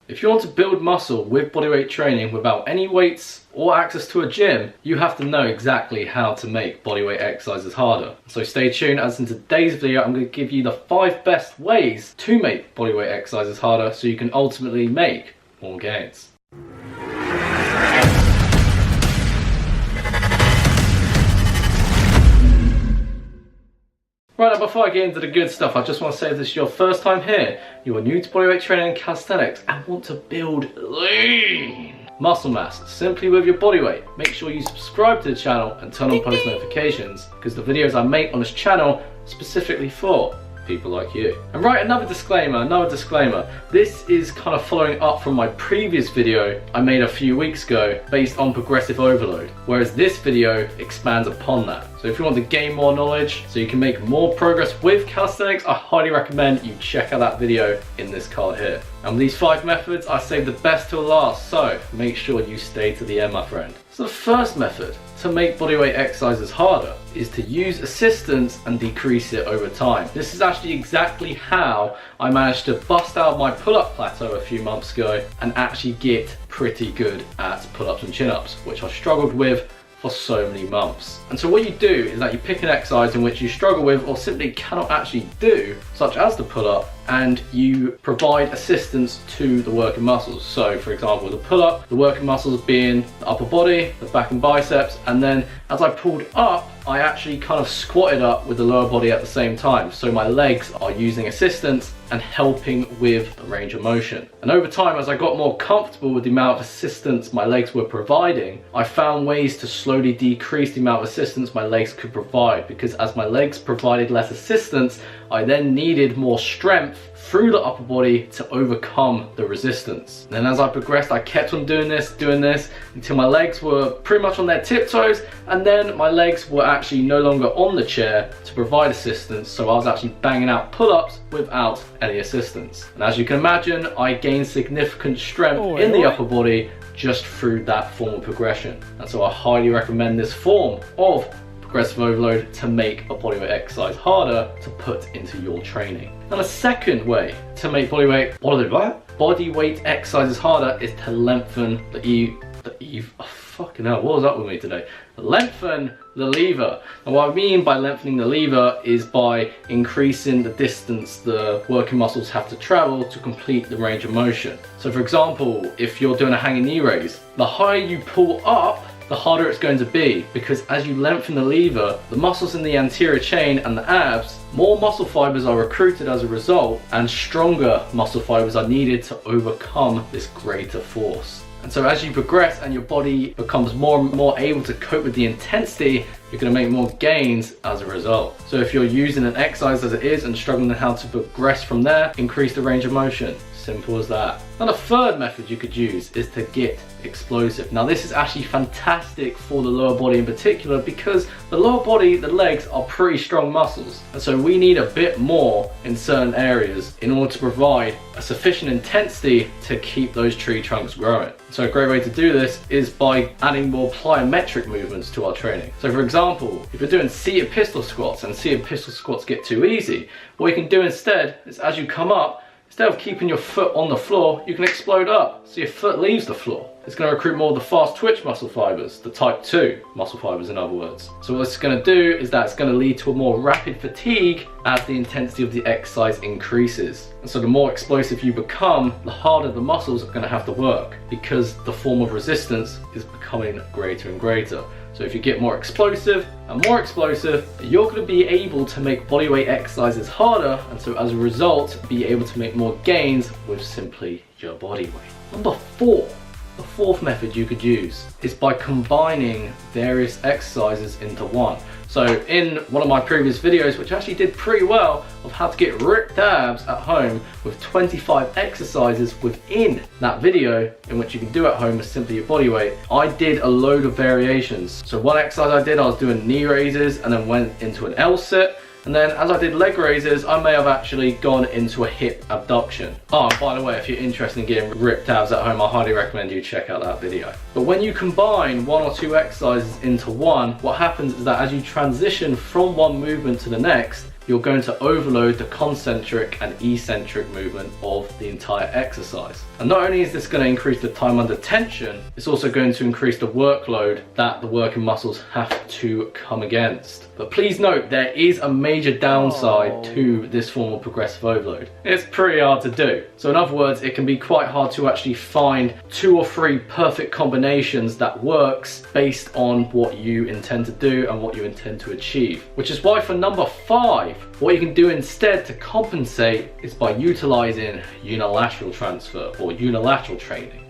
If you want to build muscle with bodyweight training without any weights or access to a gym, you have to know exactly how to make bodyweight exercises harder. So stay tuned, as in today's video I'm going to give you the 5 best ways to make bodyweight exercises harder so you can ultimately make more gains. Right, now before I get into the good stuff, I just want to say if this is your first time here, you are new to bodyweight training and calisthenics and want to build lean muscle mass simply with your body weight, make sure you subscribe to the channel and turn on post notifications, because the videos I make on this channel are specifically for people like you. And right, another disclaimer. This is kind of following up from my previous video I made a few weeks ago based on progressive overload, whereas this video expands upon that. So if you want to gain more knowledge so you can make more progress with calisthenics, I highly recommend you check out that video in this card here. And with these 5 methods, I saved the best till last, so make sure you stay to the end, my friend. So the first method to make bodyweight exercises harder is to use assistance and decrease it over time. This is actually exactly how I managed to bust out my pull-up plateau a few months ago and actually get pretty good at pull-ups and chin-ups, which I struggled with for so many months. And so what you do is that you pick an exercise in which you struggle with or simply cannot actually do, such as the pull-up, and you provide assistance to the working muscles. So for example, the pull-up, the working muscles being the upper body, the back and biceps, and then as I pulled up, I actually kind of squatted up with the lower body at the same time. So my legs are using assistance and helping with the range of motion. And over time, as I got more comfortable with the amount of assistance my legs were providing, I found ways to slowly decrease the amount of assistance my legs could provide, because as my legs provided less assistance, I then needed more strength through the upper body to overcome the resistance. And then as I progressed, I kept on doing this until my legs were pretty much on their tiptoes, and then my legs were actually no longer on the chair to provide assistance, so I was actually banging out pull-ups without any assistance. And as you can imagine, I gained significant strength in the upper body just through that form of progression. And so I highly recommend this form of progressive overload to make a bodyweight exercise harder to put into your training. And the second way to make bodyweight exercises harder is to lengthen fucking hell, what was up with me today? Lengthen the lever. And what I mean by lengthening the lever is by increasing the distance the working muscles have to travel to complete the range of motion. So for example, if you're doing a hanging knee raise, the higher you pull up, the harder it's going to be, because as you lengthen the lever, the muscles in the anterior chain and the abs, more muscle fibers are recruited as a result, and stronger muscle fibers are needed to overcome this greater force. And so as you progress and your body becomes more and more able to cope with the intensity, you're going to make more gains as a result. So if you're using an exercise as it is and struggling on how to progress from there, increase the range of motion. Simple as that. Now the third method you could use is to get explosive. Now this is actually fantastic for the lower body in particular, because the lower body, the legs, are pretty strong muscles, and so we need a bit more in certain areas in order to provide a sufficient intensity to keep those tree trunks growing. So a great way to do this is by adding more plyometric movements to our training. So for example, if you're doing seated pistol squats and seated pistol squats get too easy, what you can do instead is, as you come up, instead of keeping your foot on the floor, you can explode up, so your foot leaves the floor. It's going to recruit more of the fast twitch muscle fibers, the type 2 muscle fibers in other words. So what it's going to do is that it's going to lead to a more rapid fatigue as the intensity of the exercise increases. And so the more explosive you become, the harder the muscles are going to have to work, because the form of resistance is becoming greater and greater. So if you get more explosive and more explosive, you're going to be able to make bodyweight exercises harder, and so as a result, be able to make more gains with simply your body weight. Number 4. The fourth method you could use is by combining various exercises into one. So in one of my previous videos, which actually did pretty well, of how to get ripped abs at home with 25 exercises within that video, in which you can do at home with simply your body weight, I did a load of variations. So one exercise I was doing knee raises and then went into an L sit. And then as I did leg raises, I may have actually gone into a hip abduction. Oh, and by the way, if you're interested in getting ripped abs at home, I highly recommend you check out that video. But when you combine 1 or 2 exercises into one, what happens is that as you transition from one movement to the next, you're going to overload the concentric and eccentric movement of the entire exercise. And not only is this going to increase the time under tension, it's also going to increase the workload that the working muscles have to come against. But please note, there is a major downside to this form of progressive overload. It's pretty hard to do. So in other words, it can be quite hard to actually find 2 or 3 perfect combinations that works based on what you intend to do and what you intend to achieve. Which is why for number 5, what you can do instead to compensate is by utilizing unilateral transfer or unilateral training.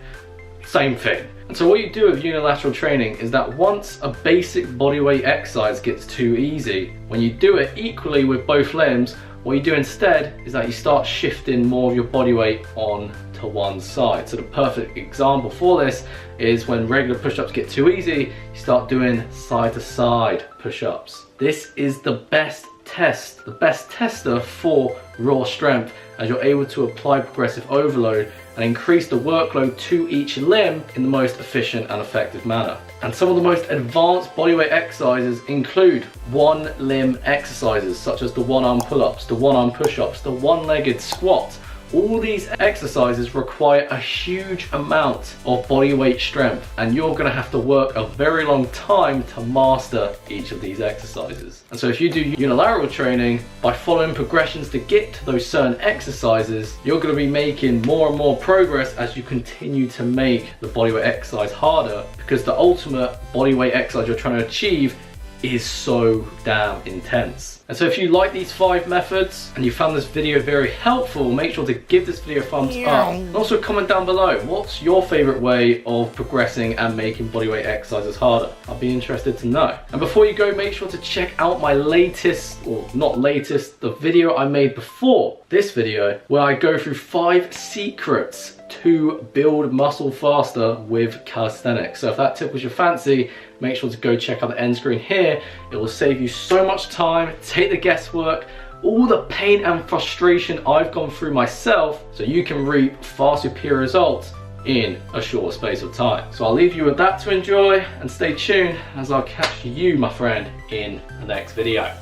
Same thing. And so what you do with unilateral training is that once a basic bodyweight exercise gets too easy, when you do it equally with both limbs, what you do instead is that you start shifting more of your body weight on to one side. So the perfect example for this is when regular push-ups get too easy, you start doing side-to-side push-ups. This is the best test, the best tester for raw strength, as you're able to apply progressive overload and increase the workload to each limb in the most efficient and effective manner. And some of the most advanced bodyweight exercises include one limb exercises such as the one arm pull-ups, the one arm push-ups, the one-legged squat. All these exercises require a huge amount of body weight strength, and you're going to have to work a very long time to master each of these exercises. And so if you do unilateral training, by following progressions to get to those certain exercises, you're going to be making more and more progress as you continue to make the bodyweight exercise harder, because the ultimate bodyweight exercise you're trying to achieve is so damn intense. And so if you like these 5 methods and you found this video very helpful, make sure to give this video a thumbs up. And also comment down below, what's your favorite way of progressing and making bodyweight exercises harder? I'll be interested to know. And before you go, make sure to check out my latest, or not latest, the video I made before this video, where I go through 5 secrets to build muscle faster with calisthenics. So if that tickles your fancy, make sure to go check out the end screen here. It will save you so much time, take the guesswork, all the pain and frustration I've gone through myself, so you can reap far superior results in a short space of time. So I'll leave you with that to enjoy, and stay tuned as I'll catch you, my friend, in the next video.